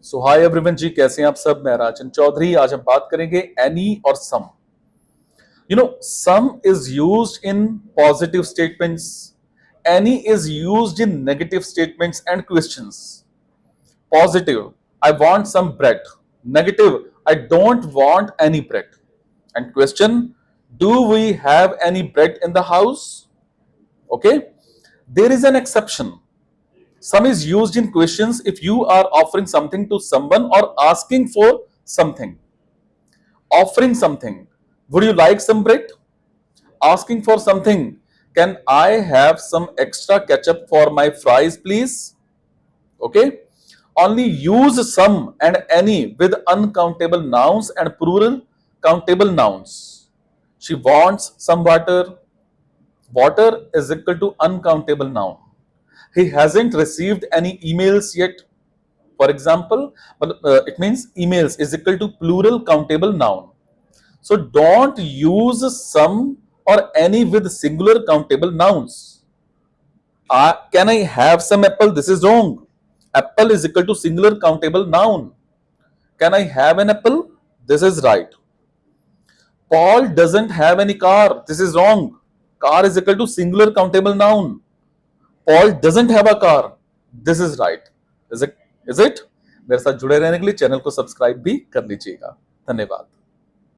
सो hi everyone जी, कैसे हैं आप सब। मैं राजन चौधरी। आज हम बात करेंगे एनी और some. Some is used in positive statements, any is used in negative statements and questions. Positive, I want some bread. Negative, I don't want any bread. And question, do we have any bread in the house? Okay, there is an exception. Some is used in questions if you are offering something to someone or asking for something. Offering something, would you like some bread? Asking for something, can I have some extra ketchup for my fries please? Okay, only use some and any with uncountable nouns and plural countable nouns. She wants some water. Water is equal to uncountable noun. He hasn't received any emails yet. For example, it means emails is equal to plural countable noun. So don't use some or any with singular countable nouns. Can I have some apple? This is wrong. Apple is equal to singular countable noun. Can I have an apple? This is right. Paul doesn't have any car. This is wrong. Car is equal to singular countable noun. Paul doesn't have a car. This is right. Is it? मेरे साथ जुड़े रहने के लिए channel को subscribe भी कर लीजिएगा। धन्यवाद।